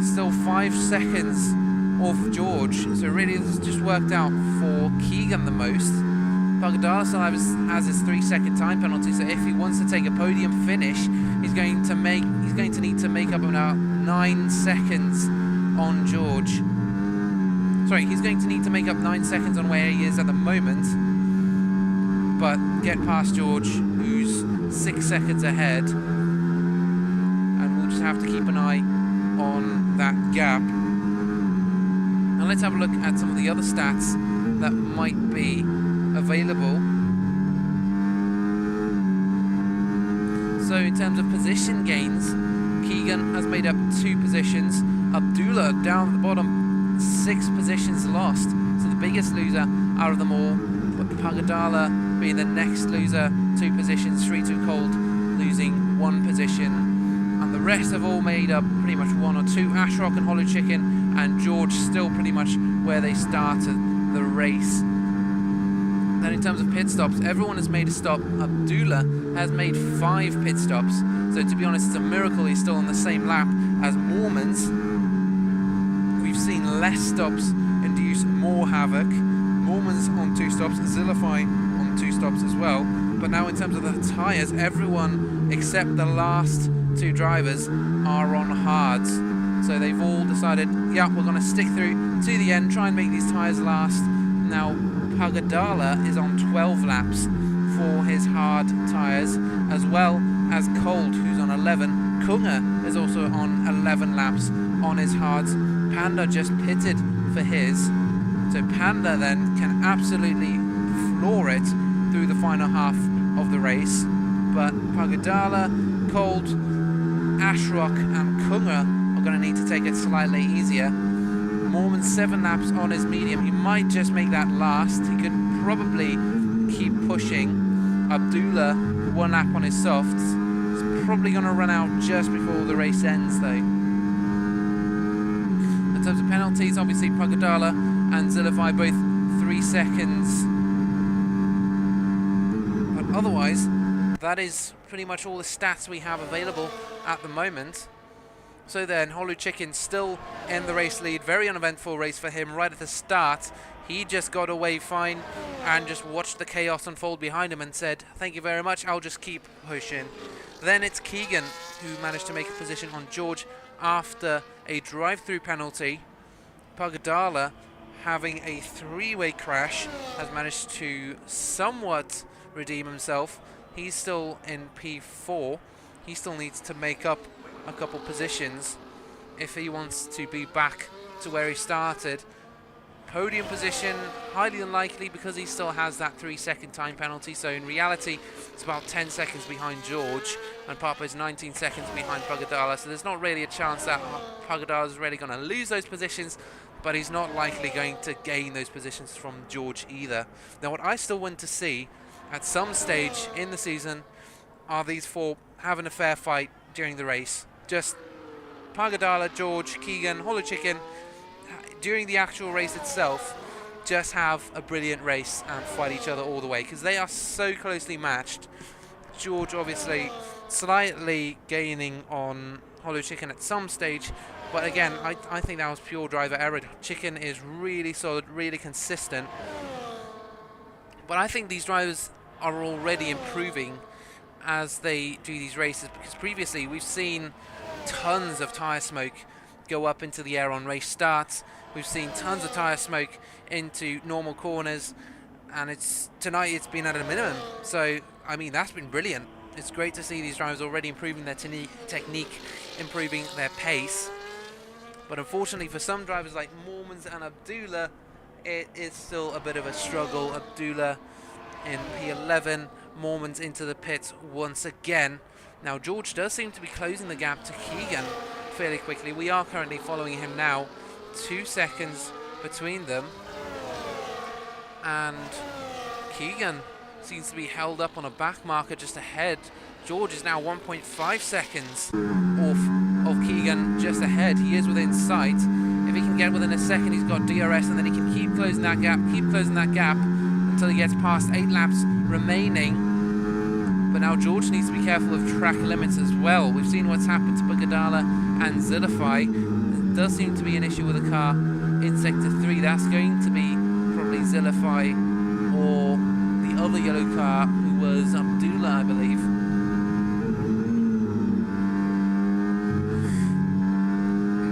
still 5 seconds off George, so really this has just worked out for Keegan the most. Pagadala still has his 3-second time penalty, so if he wants to take a podium finish, he's going to need to make up about 9 seconds on George. Sorry, he's going to need to make up 9 seconds on where he is at the moment, but get past George, who's 6 seconds ahead, and we'll just have to keep an eye on that gap. Now let's have a look at some of the other stats that might be available. So in terms of position gains, Keegan has made up 2 positions. Abdullah down at the bottom, 6 positions lost. So the biggest loser out of them all. But Pagadala being the next loser, 2 positions. Sri Too Cold losing 1 position. And the rest have all made up pretty much 1 or 2. Ashrock and Hollow Chicken and George still pretty much where they started the race. Then in terms of pit stops, everyone has made a stop. Abdullah has made 5 pit stops. So to be honest, it's a miracle he's still on the same lap as Mormons. We've seen less stops induce more havoc. Mormons on 2 stops, Zillify on 2 stops as well. But now in terms of the tyres, everyone except the last 2 drivers are on hards. So they've all decided, yeah, we're going to stick through to the end, try and make these tyres last. Now Pagadala is on 12 laps for his hard tyres, as well as Cold, who's on 11. Kunga is also on 11 laps on his hards. Panda just pitted for his. So Panda then can absolutely floor it through the final half of the race. But Pagadala, Cold, Ashrock and Kunga are going to need to take it slightly easier. Mormon 7 laps on his medium. He might just make that last. He could probably keep pushing. Abdullah 1 lap on his softs. He's probably going to run out just before the race ends though. In terms of penalties, obviously Pagadala and Zilify both 3 seconds. But otherwise, that is pretty much all the stats we have available at the moment. So then, Holu Chicken still in the race lead. Very uneventful race for him right at the start. He just got away fine and just watched the chaos unfold behind him and said, thank you very much, I'll just keep pushing. Then it's Keegan who managed to make a position on George after a drive-through penalty. Pagadala, having a 3-way crash, has managed to somewhat redeem himself. He's still in P4. He still needs to make up a couple positions if he wants to be back to where he started. Podium position, highly unlikely because he still has that 3-second time penalty. So in reality, it's about 10 seconds behind George, and Papa is 19 seconds behind Pagadala. So there's not really a chance that Pagadala is really going to lose those positions, but he's not likely going to gain those positions from George either. Now, what I still want to see at some stage in the season are these 4 having a fair fight during the race. Just Pagadala, George, Keegan, Holu Chicken, during the actual race itself, just have a brilliant race and fight each other all the way, because they are so closely matched. George obviously slightly gaining on Holu Chicken at some stage, but again, I think that was pure driver error. Chicken is really solid, really consistent. But I think these drivers are already improving as they do these races, because previously we've seen tons of tyre smoke go up into the air on race starts. We've seen tons of tyre smoke into normal corners, and tonight it's been at a minimum. So I mean, that's been brilliant. It's great to see these drivers already improving their technique, improving their pace. But unfortunately for some drivers like Mormons and Abdullah, it is still a bit of a struggle. Abdullah in P11, Mormons into the pits once again. Now George does seem to be closing the gap to Keegan fairly quickly. We are currently following him now, 2 seconds between them, and Keegan seems to be held up on a back marker just ahead. George is now 1.5 seconds off of Keegan, just ahead. He is within sight. If he can get within a second, he's got DRS, and then he can keep closing that gap until he gets past 8 laps remaining. But now George needs to be careful of track limits as well. We've seen what's happened to Pagadala and Zilify. There does seem to be an issue with the car in Sector 3. That's going to be probably Zilify or the other yellow car, who was Abdullah, I believe.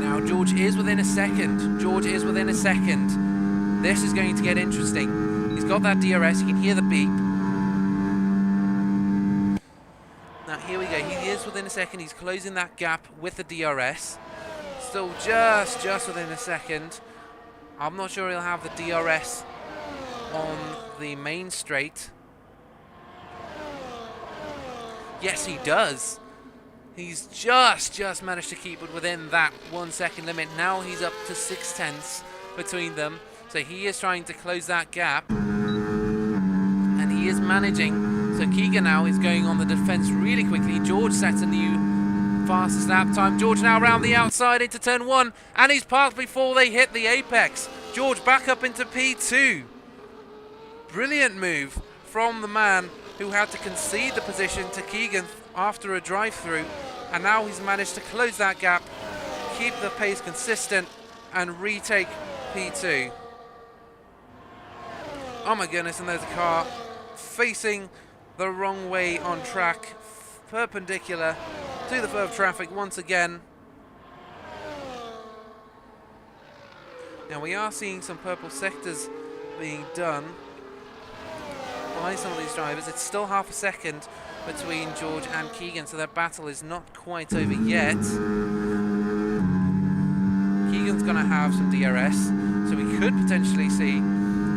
Now George is within a second. This is going to get interesting. He's got that DRS. You can hear the beep. Now here we go. He is within a second. He's closing that gap with the DRS. Still just within a second. I'm not sure he'll have the DRS on the main straight. Yes, he does. He's just managed to keep it within that 1 second limit. Now he's up to 0.6 between them. So he is trying to close that gap, and he is managing. So Keegan now is going on the defense really quickly. George sets a new fastest lap time. George now around the outside into turn 1, and he's parked before they hit the apex. George back up into P2. Brilliant move from the man who had to concede the position to Keegan after a drive-through, and now he's managed to close that gap, keep the pace consistent, and retake P2. Oh my goodness, and there's a car facing the wrong way on track, perpendicular to the flow of traffic once again. Now we are seeing some purple sectors being done by some of these drivers. It's still half a second between George and Keegan, so that battle is not quite over yet. Keegan's going to have some DRS, so we could potentially see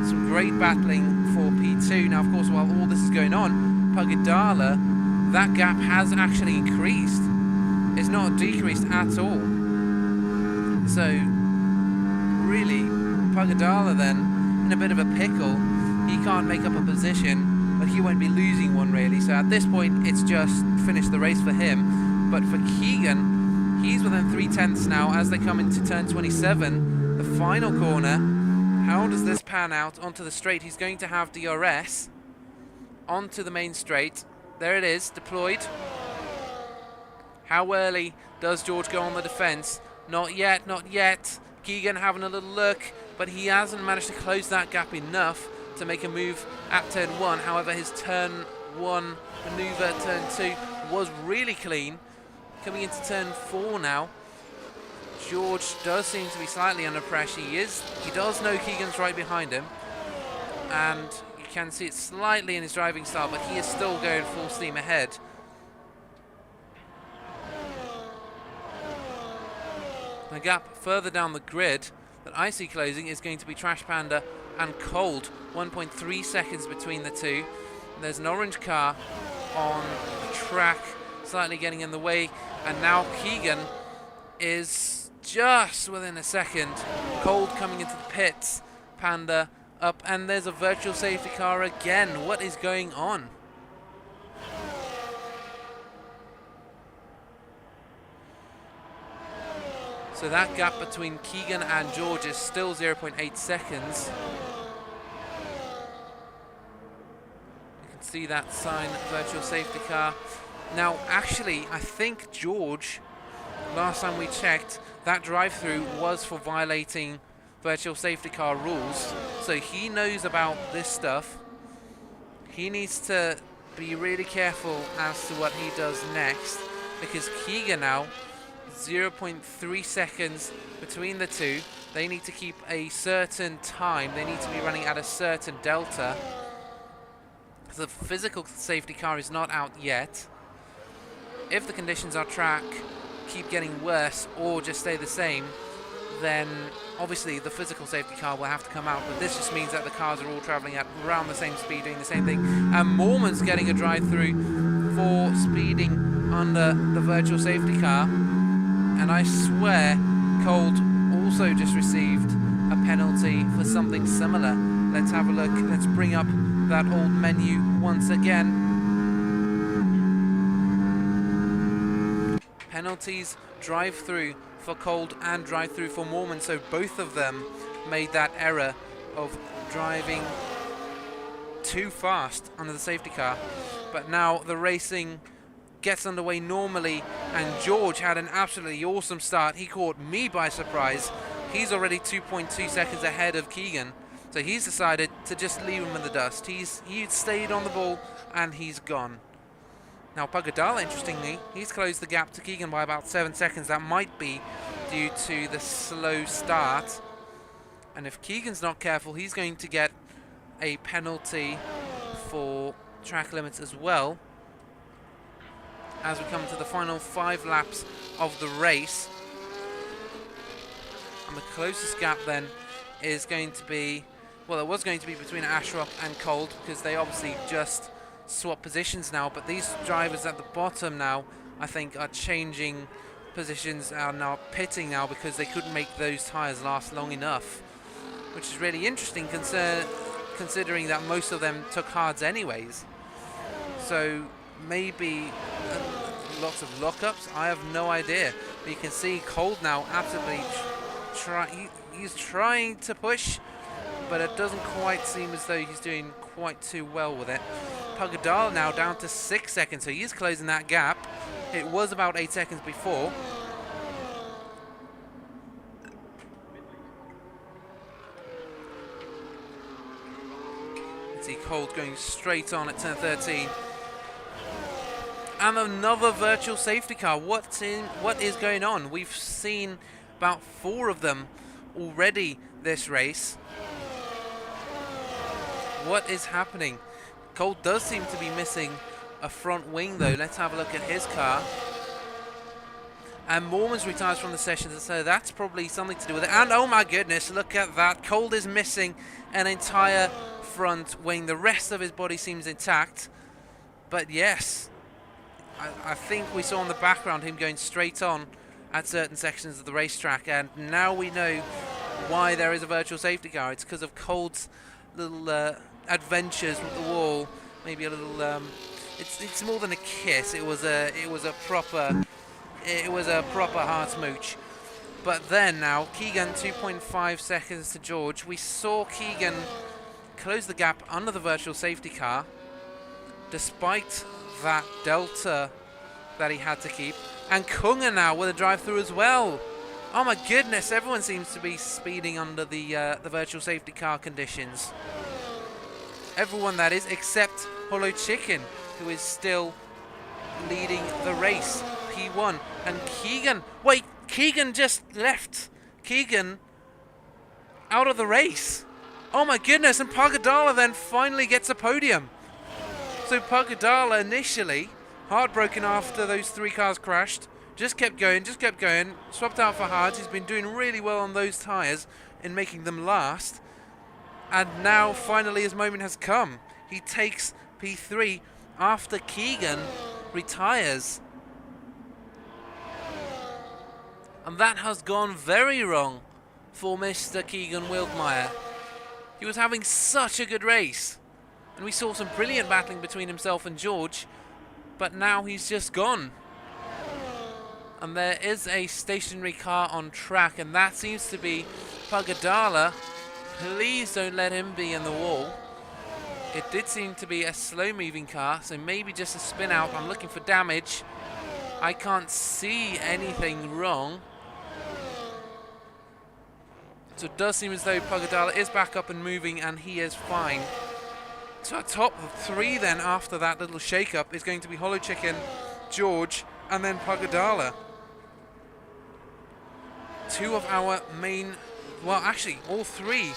some great battling for P2. Now, of course, while all this is going on, Pagadala, that gap has actually increased. It's not decreased at all. So, really, Pagadala then, in a bit of a pickle. He can't make up a position, but he won't be losing one, really. So at this point, it's just finished the race for him. But for Keegan, he's within 3/10 now as they come into turn 27, the final corner. How does this pan out onto the straight? He's going to have DRS onto the main straight. There it is, deployed. How early does George go on the defense? Not yet, not yet. Keegan having a little look, but he hasn't managed to close that gap enough to make a move at turn 1. However, his turn 1 maneuver, turn 2, was really clean. Coming into turn 4 now, George does seem to be slightly under pressure. He does know Keegan's right behind him, and you can see it slightly in his driving style, but he is still going full steam ahead. The gap further down the grid that I see closing is going to be Trash Panda and Cold. 1.3 seconds between the two. There's an orange car on the track, slightly getting in the way, and now Keegan is just within a second. Cold coming into the pits, Panda up, and there's a virtual safety car again. What is going on? So that gap between Keegan and George is still 0.8 seconds. You can see that sign, virtual safety car. Now, actually, I think George, last time we checked, that drive-through was for violating virtual safety car rules. So he knows about this stuff. He needs to be really careful as to what he does next, because Keegan now, 0.3 seconds between the two. They need to keep a certain time. They need to be running at a certain delta. The physical safety car is not out yet. If the conditions on track keep getting worse or just stay the same, then obviously the physical safety car will have to come out, but this just means that the cars are all traveling at around the same speed, doing the same thing. And Mormon's getting a drive-through for speeding under the virtual safety car. And I swear Cold also just received a penalty for something similar. Let's have a look. Let's bring up that old menu once again. Penalties, drive-through for Cold and drive-through for Mormon. So both of them made that error of driving too fast under the safety car. But now the racing gets underway normally, and George had an absolutely awesome start. He caught me by surprise. He's already 2.2 seconds ahead of Keegan, so he's decided to just leave him in the dust. He stayed on the ball and he's gone. Now Pagadala, interestingly, he's closed the gap to Keegan by about 7 seconds. That might be due to the slow start, and if Keegan's not careful, he's going to get a penalty for track limits as well, as we come to the final 5 laps of the race. And the closest gap then is going to be, well, it was going to be between Ashraf and Cold, because they obviously just swap positions now, but these drivers at the bottom now, I think, are changing positions, are now pitting now because they couldn't make those tyres last long enough, which is really interesting considering that most of them took hards anyways. So maybe lots of lockups, I have no idea. But you can see Cold now absolutely he's trying to push, but it doesn't quite seem as though he's doing quite too well with it. Pagadal now down to 6 seconds, so he's closing that gap. It was about 8 seconds before. Let's see Cold going straight on at turn 13. And another virtual safety car. What is going on? We've seen about 4 of them already this race. What is happening? Cold does seem to be missing a front wing though. Let's have a look at his car. And Mormons retires from the session, so that's probably something to do with it. And oh my goodness, look at that. Cold is missing an entire front wing. The rest of his body seems intact. But yes, I think we saw in the background him going straight on at certain sections of the racetrack. And now we know why there is a virtual safety car. It's because of Cold's little adventures with the wall. Maybe a little... it's more than a kiss. It was a proper hard smooch. But then now, Keegan 2.5 seconds to George. We saw Keegan close the gap under the virtual safety car, despite that delta that he had to keep. And Kunga now with a drive-through as well. Oh my goodness, everyone seems to be speeding under the virtual safety car conditions. Everyone, that is, except Hollow Chicken, who is still leading the race. P1. And Keegan, wait, Keegan just left Keegan out of the race. Oh my goodness, and Pagadala then finally gets a podium. So Pagadala initially, heartbroken after those 3 cars crashed, just kept going, swapped out for hards. He's been doing really well on those tyres in making them last. And now finally his moment has come. He takes P3 after Keegan retires. And that has gone very wrong for Mr. Keegan Wilkmeyer. He was having such a good race. And we saw some brilliant battling between himself and George. But now he's just gone. And there is a stationary car on track. And that seems to be Pagadala. Please don't let him be in the wall. It did seem to be a slow-moving car. So maybe just a spin out. I'm looking for damage. I can't see anything wrong. So it does seem as though Pagadala is back up and moving, and he is fine. So our top 3 then after that little shake-up is going to be Hollow Chicken, George, and then Pagadala. 2 of our main, well actually all 3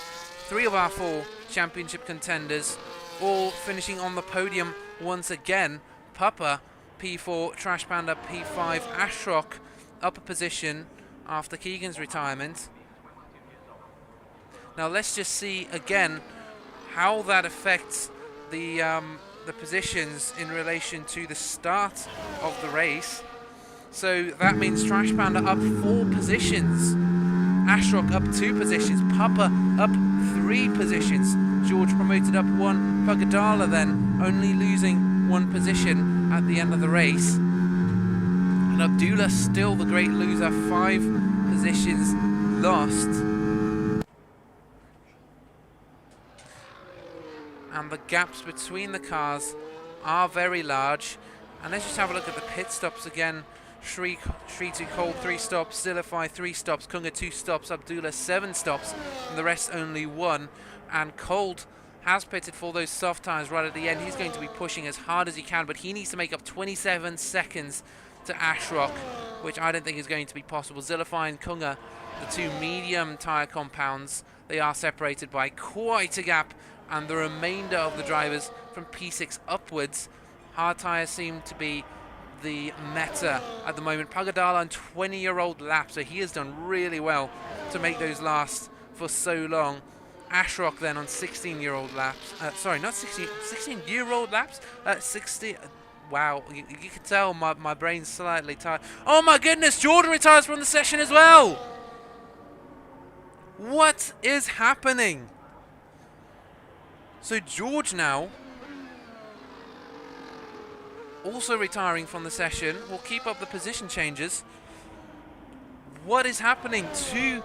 of our 4 championship contenders, all finishing on the podium once again. Papa, P4, Trash Panda, P5, Ashrock, upper position after Keegan's retirement. Now let's just see again how that affects the positions in relation to the start of the race. So that means Trash Panda up 4 positions, Ashrock up 2 positions, Papa up 3 positions, George promoted up 1, Pagadala then only losing 1 position at the end of the race. And Abdullah still the great loser, 5 positions lost. And the gaps between the cars are very large. And let's just have a look at the pit stops again. Shri to Cold 3 stops, Zillify 3 stops, Kunga 2 stops, Abdullah 7 stops, and the rest only 1. And Cold has pitted for those soft tyres right at the end. He's going to be pushing as hard as he can, but he needs to make up 27 seconds to Ashrock, which I don't think is going to be possible. Zillify and Kunga, the 2 medium tyre compounds, they are separated by quite a gap. And the remainder of the drivers from P6 upwards, hard tyres seem to be the meta at the moment. Pagadala on 20-year-old lap, so he has done really well to make those last for so long. Ashrock then on 16-year-old laps. Sorry, not 16-year-old laps? 60. Wow, you can tell my brain's slightly tired. Oh my goodness, Jordan retires from the session as well. What is happening? So George now also retiring from the session. Will keep up the position changes. What is happening? 2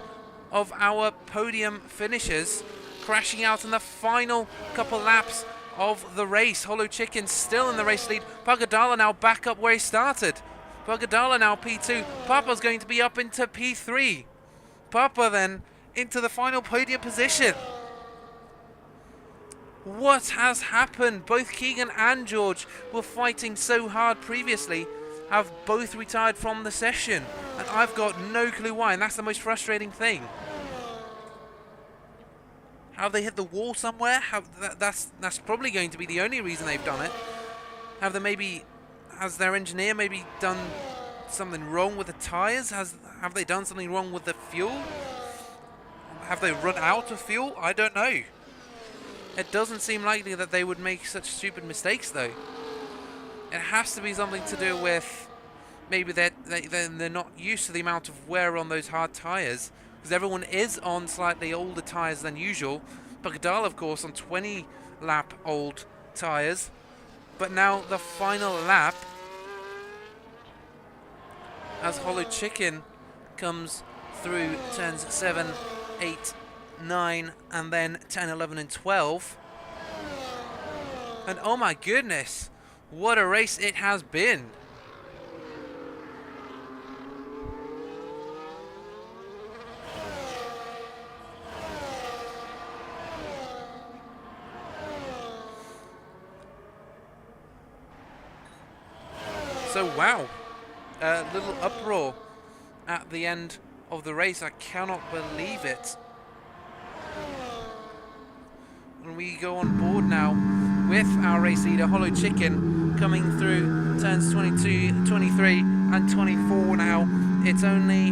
of our podium finishers crashing out in the final couple laps of the race. Hollow Chicken still in the race lead. Pagadala now back up where he started. Pagadala now P2. Papa's going to be up into P3. Papa then into the final podium position. What has happened? Both Keegan and George were fighting so hard previously, have both retired from the session. And I've got no clue why, and that's the most frustrating thing. Have they hit the wall somewhere? That's probably going to be the only reason they've done it. Has their engineer maybe done something wrong with the tyres? Have they done something wrong with the fuel? Have they run out of fuel? I don't know. It doesn't seem likely that they would make such stupid mistakes, though. It has to be something to do with maybe they're not used to the amount of wear on those hard tyres, because everyone is on slightly older tyres than usual. Pagadal, of course, on 20-lap old tyres. But now the final lap, as Hollow Chicken comes through turns 7, 8, 9, and then 10, 11, and 12. And oh my goodness, what a race it has been. So wow, a little uproar at the end of the race. I cannot believe it. And we go on board now with our race leader, Hollow Chicken, coming through turns 22, 23, and 24 now. It's only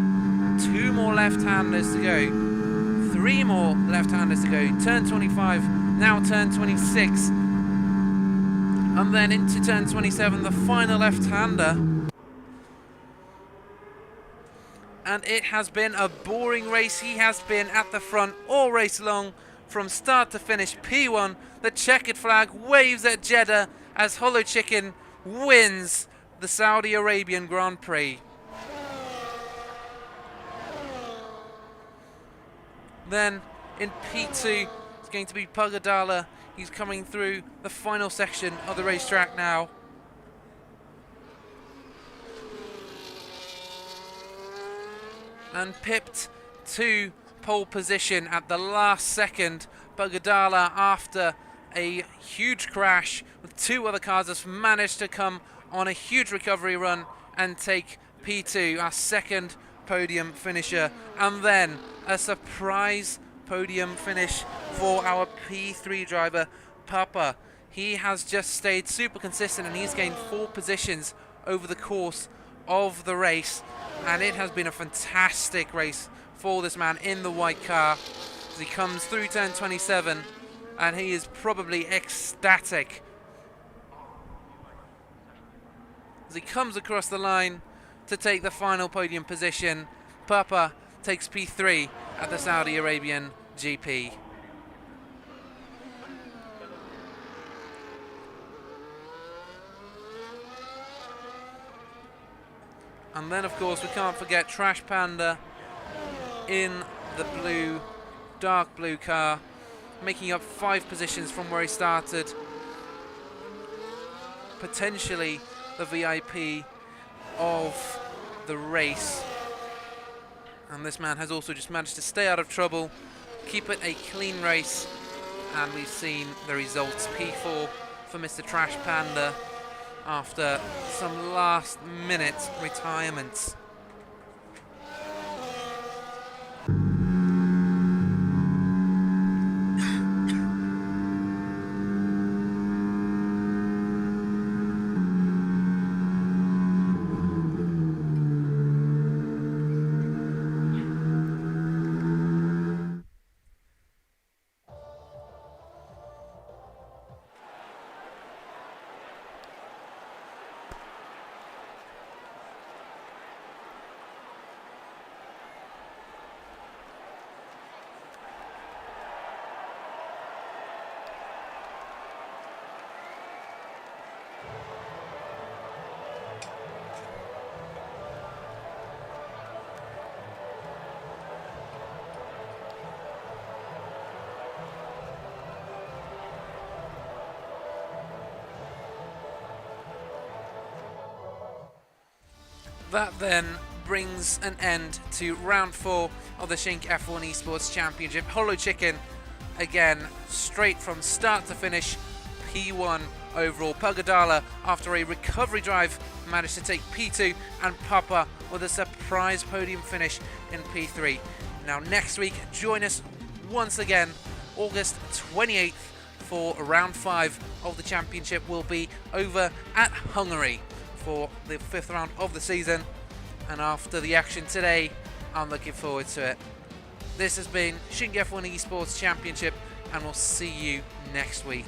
2 more left-handers to go. 3 more left-handers to go. Turn 25, now turn 26. And then into turn 27, the final left-hander. And it has been a boring race. He has been at the front all race long, from start to finish. P1, the checkered flag waves at Jeddah as Hollow Chicken wins the Saudi Arabian Grand Prix. Then in P2, it's going to be Pagadala. He's coming through the final section of the racetrack now. And pipped to pole position at the last second. Pagadala, after a huge crash with 2 other cars, has managed to come on a huge recovery run and take P2, our second podium finisher. And then a surprise podium finish for our P3 driver, Papa. He has just stayed super consistent and he's gained 4 positions over the course of the race. And it has been a fantastic race for this man in the white car as he comes through turn 27, and he is probably ecstatic as he comes across the line to take the final podium position. Papa takes P3 at the Saudi Arabian GP. And then, of course, we can't forget Trash Panda in the blue, dark blue car, making up 5 positions from where he started. Potentially the VIP of the race. And this man has also just managed to stay out of trouble, keep it a clean race. And we've seen the results. P4 for Mr. Trash Panda after some last-minute retirements. That then brings an end to round 4 of the Cinque F1 Esports Championship. Hollow Chicken, again, straight from start to finish, P1 overall. Pagadala, after a recovery drive, managed to take P2, and Papa with a surprise podium finish in P3. Now next week, join us once again, August 28th, for round 5 of the championship will be over at Hungary for the 5th round of the season. And after the action today, I'm looking forward to it. This has been Cinque F1 Esports Championship, and we'll see you next week.